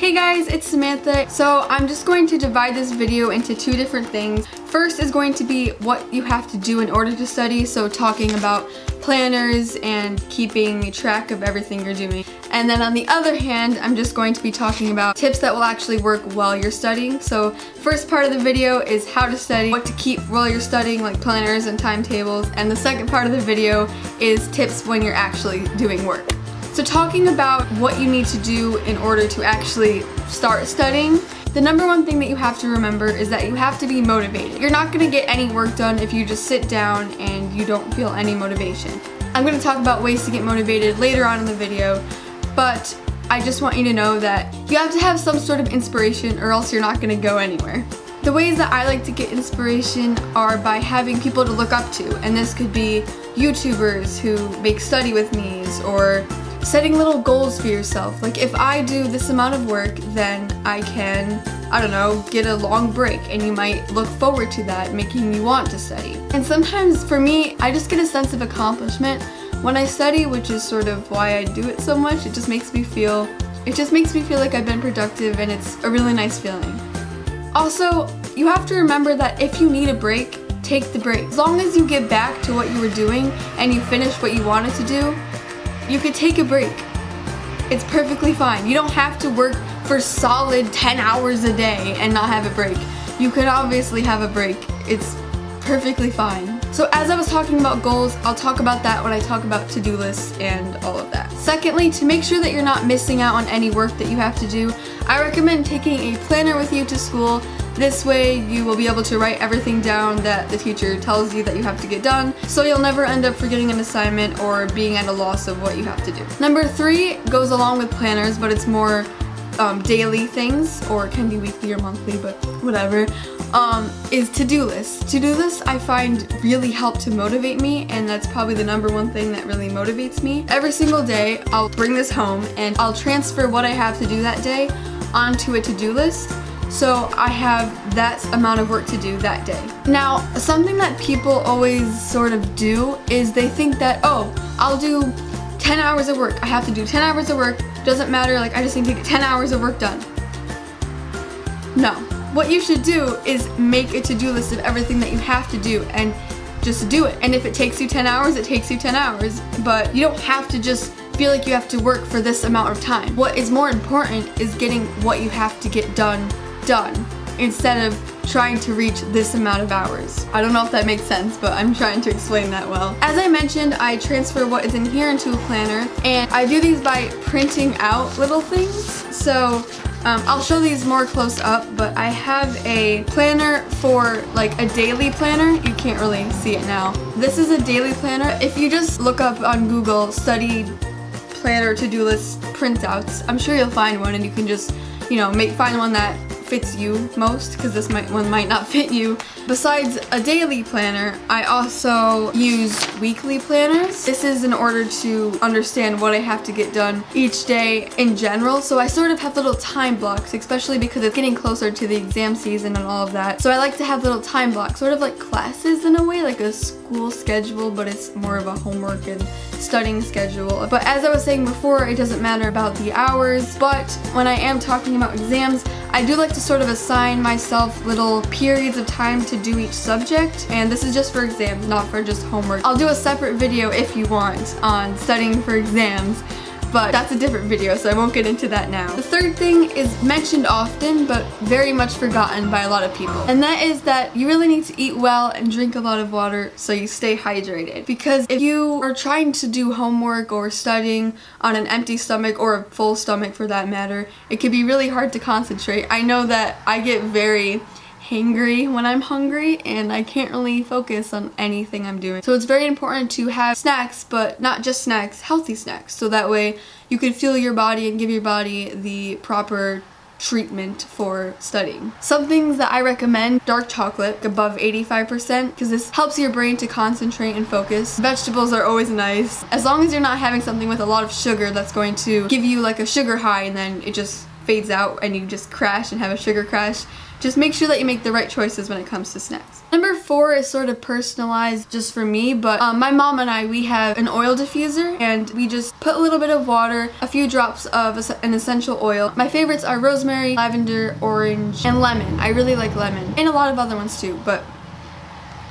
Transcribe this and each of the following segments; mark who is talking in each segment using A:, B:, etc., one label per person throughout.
A: Hey guys, it's Samantha. So I'm just going to divide this video into two different things. First is going to be what you have to do in order to study, so talking about planners and keeping track of everything you're doing. And then on the other hand, I'm just going to be talking about tips that will actually work while you're studying. So first part of the video is how to study, what to keep while you're studying, like planners and timetables. And the second part of the video is tips when you're actually doing work. So talking about what you need to do in order to actually start studying, the number one thing that you have to remember is that you have to be motivated. You're not going to get any work done if you just sit down and you don't feel any motivation. I'm going to talk about ways to get motivated later on in the video, but I just want you to know that you have to have some sort of inspiration or else you're not going to go anywhere. The ways that I like to get inspiration are by having people to look up to, and this could be YouTubers who make study with me's, or setting little goals for yourself. Like if I do this amount of work, then I can, I don't know, get a long break, and you might look forward to that, making you want to study. And sometimes for me, I just get a sense of accomplishment when I study, which is sort of why I do it so much. It just makes me feel like I've been productive, and it's a really nice feeling. Also, you have to remember that if you need a break, take the break. As long as you get back to what you were doing and you finish what you wanted to do, you could take a break. It's perfectly fine. You don't have to work for solid 10 hours a day and not have a break. You could obviously have a break. It's perfectly fine. So as I was talking about goals, I'll talk about that when I talk about to-do lists and all of that. Secondly, to make sure that you're not missing out on any work that you have to do, I recommend taking a planner with you to school. This way you will be able to write everything down that the teacher tells you that you have to get done, so you'll never end up forgetting an assignment or being at a loss of what you have to do. Number 3 goes along with planners, but it's more daily things, or it can be weekly or monthly, but whatever, is to-do lists. To-do lists I find really help to motivate me, and that's probably the number one thing that really motivates me. Every single day I'll bring this home and I'll transfer what I have to do that day onto a to-do list. So I have that amount of work to do that day. Now, something that people always sort of do is they think that, oh, I'll do 10 hours of work. I have to do 10 hours of work. Doesn't matter, like I just need to get 10 hours of work done. No. What you should do is make a to-do list of everything that you have to do and just do it. And if it takes you 10 hours, it takes you 10 hours. But you don't have to just feel like you have to work for this amount of time. What is more important is getting what you have to get done instead of trying to reach this amount of hours. I don't know if that makes sense, but I'm trying to explain that well. As I mentioned, I transfer what is in here into a planner, and I do these by printing out little things. So I'll show these more close up, but I have a planner for like a daily planner. You can't really see it now. This is a daily planner. If you just look up on Google, study planner to-do list printouts, I'm sure you'll find one, and you can just, you know, find one that fits you most, because this one might not fit you. Besides a daily planner, I also use weekly planners. This is in order to understand what I have to get done each day in general. So I sort of have little time blocks, especially because it's getting closer to the exam season and all of that. So I like to have little time blocks, sort of like classes in a way, like a school schedule, but it's more of a homework and studying schedule. But as I was saying before, it doesn't matter about the hours, but when I am talking about exams, I do like to sort of assign myself little periods of time to do each subject, and this is just for exams, not for just homework. I'll do a separate video if you want on studying for exams, but that's a different video, so I won't get into that now. The third thing is mentioned often, but very much forgotten by a lot of people, and that is that you really need to eat well and drink a lot of water so you stay hydrated. Because if you are trying to do homework or studying on an empty stomach, or a full stomach for that matter, it can be really hard to concentrate. I know that I get very hangry when I'm hungry, and I can't really focus on anything I'm doing. So it's very important to have snacks, but not just snacks, healthy snacks, so that way you can fuel your body and give your body the proper treatment for studying. Some things that I recommend: dark chocolate above 85%, because this helps your brain to concentrate and focus. Vegetables are always nice, as long as you're not having something with a lot of sugar that's going to give you like a sugar high and then it just fades out and you just crash and have a sugar crash. Just make sure that you make the right choices when it comes to snacks. Number 4 is sort of personalized just for me, but my mom and I, we have an oil diffuser, and we just put a little bit of water, a few drops of an essential oil. My favorites are rosemary, lavender, orange, and lemon. I really like lemon, and a lot of other ones too, but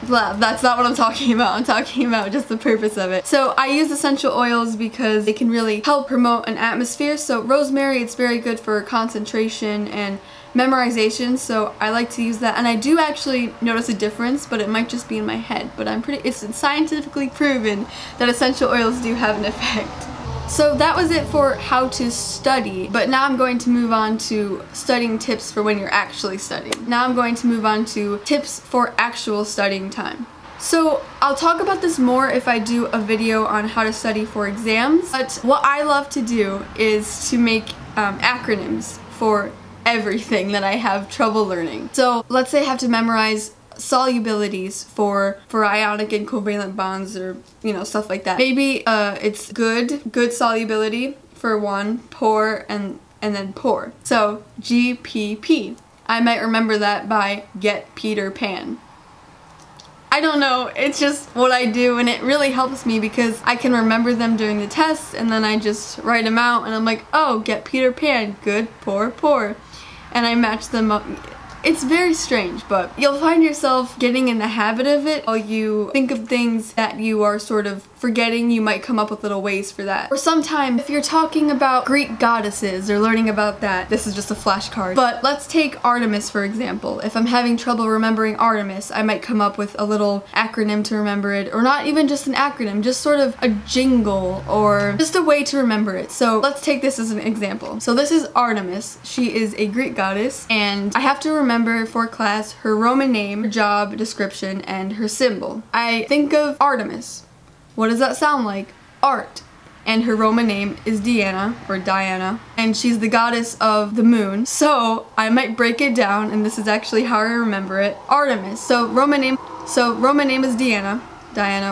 A: that's not what I'm talking about. I'm talking about just the purpose of it. So I use essential oils because they can really help promote an atmosphere. So rosemary, it's very good for concentration and memorization, so I like to use that, and I do actually notice a difference, but it might just be in my head, but it's scientifically proven that essential oils do have an effect. So that was it for how to study, but now I'm going to move on to studying tips for when you're actually studying. Now I'm going to move on to tips for actual studying time. So I'll talk about this more if I do a video on how to study for exams, but what I love to do is to make acronyms for everything that I have trouble learning. So let's say I have to memorize solubilities for ionic and covalent bonds, or stuff like that. Maybe it's good solubility for one, poor, and then poor. So GPP. I might remember that by get Peter Pan. I don't know, it's just what I do, and it really helps me because I can remember them during the tests, and then I just write them out and I'm like, oh, get Peter Pan, good, poor, poor. And I match them up. It's very strange, but you'll find yourself getting in the habit of it. While you think of things that you are sort of forgetting, you might come up with little ways for that. Or sometimes if you're talking about Greek goddesses or learning about that, this is just a flashcard. But let's take Artemis for example. If I'm having trouble remembering Artemis, I might come up with a little acronym to remember it, or not even just an acronym, just sort of a jingle or just a way to remember it. So let's take this as an example. So this is Artemis. She is a Greek goddess, and I have to remember for class her Roman name, her job description, and her symbol. I think of Artemis. What does that sound like? Art. And her Roman name is Diana, or Diana, and she's the goddess of the moon. So I might break it down, and this is actually how I remember it. Artemis. So Roman name is Diana,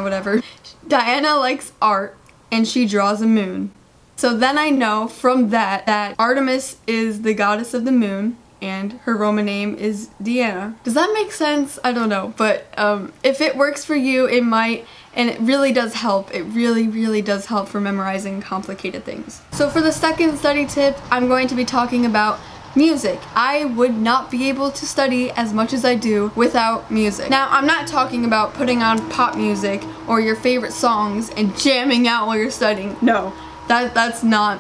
A: whatever. Diana likes art, and she draws a moon. So then I know from that Artemis is the goddess of the moon, and her Roman name is Diana. Does that make sense? I don't know, but if it works for you, it might, and it really does help. It really does help for memorizing complicated things. So for the second study tip, I'm going to be talking about music. I would not be able to study as much as I do without music. Now, I'm not talking about putting on pop music or your favorite songs and jamming out while you're studying. No, that's not.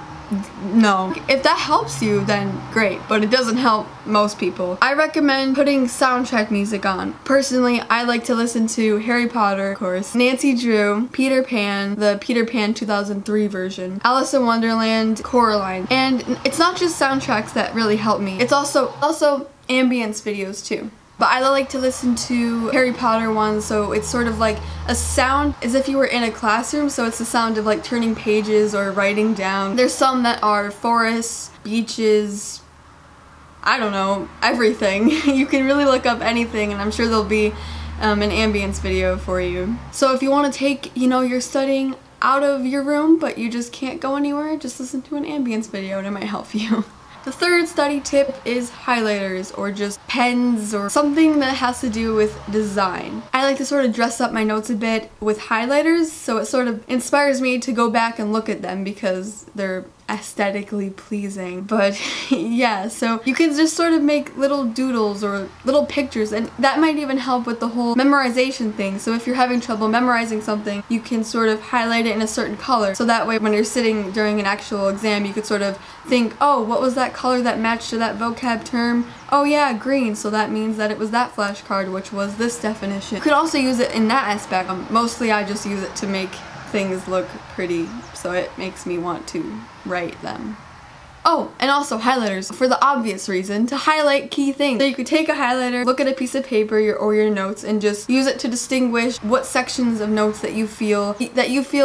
A: No. If that helps you, then great, but it doesn't help most people. I recommend putting soundtrack music on. Personally, I like to listen to Harry Potter, of course, Nancy Drew, Peter Pan, the Peter Pan 2003 version, Alice in Wonderland, Coraline. And it's not just soundtracks that really help me. It's also ambience videos too. But I like to listen to Harry Potter ones, so it's sort of like a sound as if you were in a classroom, so it's the sound of like turning pages or writing down. There's some that are forests, beaches, I don't know, everything. You can really look up anything, and I'm sure there'll be an ambience video for you. So if you want to take, your studying out of your room, but you just can't go anywhere, just listen to an ambience video and it might help you. The third study tip is highlighters, or just pens, or something that has to do with design. I like to sort of dress up my notes a bit with highlighters, so it sort of inspires me to go back and look at them because they're aesthetically pleasing. But yeah, so you can just sort of make little doodles or little pictures, and that might even help with the whole memorization thing. So if you're having trouble memorizing something, you can sort of highlight it in a certain color, so that way when you're sitting during an actual exam, you could sort of think, oh, what was that color that matched to that vocab term? Oh yeah, green, so that means that it was that flashcard, which was this definition. You could also use it in that aspect. Mostly I just use it to make things look pretty, so it makes me want to write them. Oh, and also highlighters, for the obvious reason, to highlight key things. So you could take a highlighter, look at a piece of paper or your notes, and just use it to distinguish what sections of notes that you feel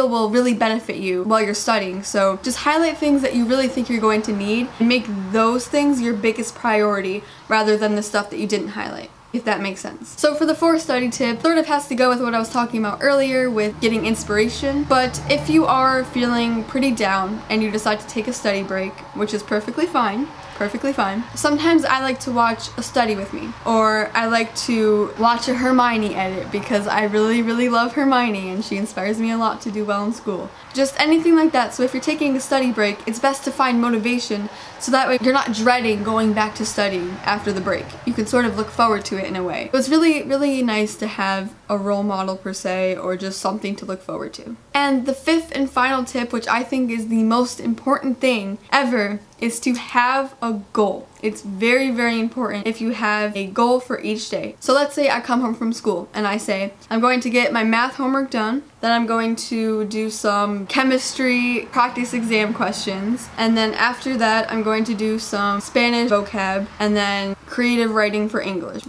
A: will really benefit you while you're studying. So just highlight things that you really think you're going to need, and make those things your biggest priority rather than the stuff that you didn't highlight, if that makes sense. So for the fourth study tip, sort of has to go with what I was talking about earlier with getting inspiration. But if you are feeling pretty down and you decide to take a study break, which is perfectly fine, perfectly fine. Sometimes I like to watch a study with me, or I like to watch a Hermione edit because I really love Hermione and she inspires me a lot to do well in school. Just anything like that. So if you're taking a study break, it's best to find motivation so that way you're not dreading going back to studying after the break. You can sort of look forward to it in a way. So it's really nice to have a role model per se, or just something to look forward to. And the fifth and final tip, which I think is the most important thing ever, is to have a goal. It's very important if you have a goal for each day. So let's say I come home from school and I say, I'm going to get my math homework done, then I'm going to do some chemistry practice exam questions, and then after that I'm going to do some Spanish vocab, and then creative writing for English.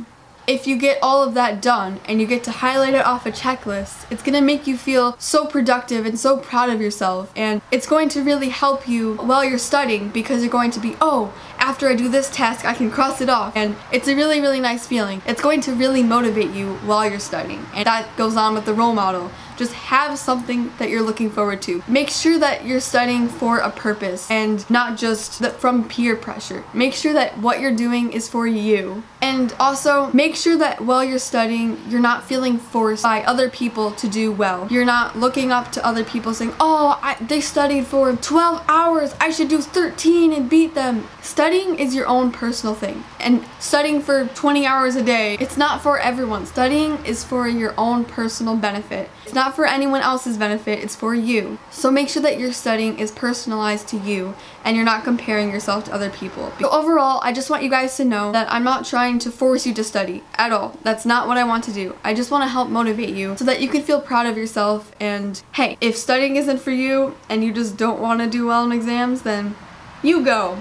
A: If you get all of that done and you get to highlight it off a checklist, it's going to make you feel so productive and so proud of yourself, and it's going to really help you while you're studying, because you're going to be, oh, after I do this task I can cross it off, and it's a really nice feeling. It's going to really motivate you while you're studying, and that goes on with the role model. Just have something that you're looking forward to. Make sure that you're studying for a purpose and not just from peer pressure. Make sure that what you're doing is for you. And also, make sure that while you're studying, you're not feeling forced by other people to do well. You're not looking up to other people saying, oh, they studied for 12 hours, I should do 13 and beat them. Studying is your own personal thing. And studying for 20 hours a day, it's not for everyone. Studying is for your own personal benefit. It's not for anyone else's benefit, it's for you. So make sure that your studying is personalized to you and you're not comparing yourself to other people. So overall, I just want you guys to know that I'm not trying to force you to study at all. That's not what I want to do. I just want to help motivate you so that you can feel proud of yourself, and hey, if studying isn't for you and you just don't want to do well in exams, then you go.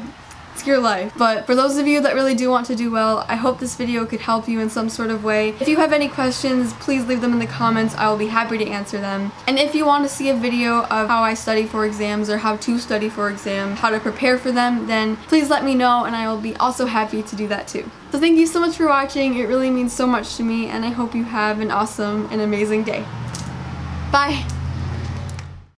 A: It's your life. But for those of you that really do want to do well, I hope this video could help you in some sort of way. If you have any questions, please leave them in the comments. I will be happy to answer them. And if you want to see a video of how I study for exams, or how to study for exams, how to prepare for them, then please let me know and I will be also happy to do that too. So thank you so much for watching. It really means so much to me, and I hope you have an awesome and amazing day. Bye!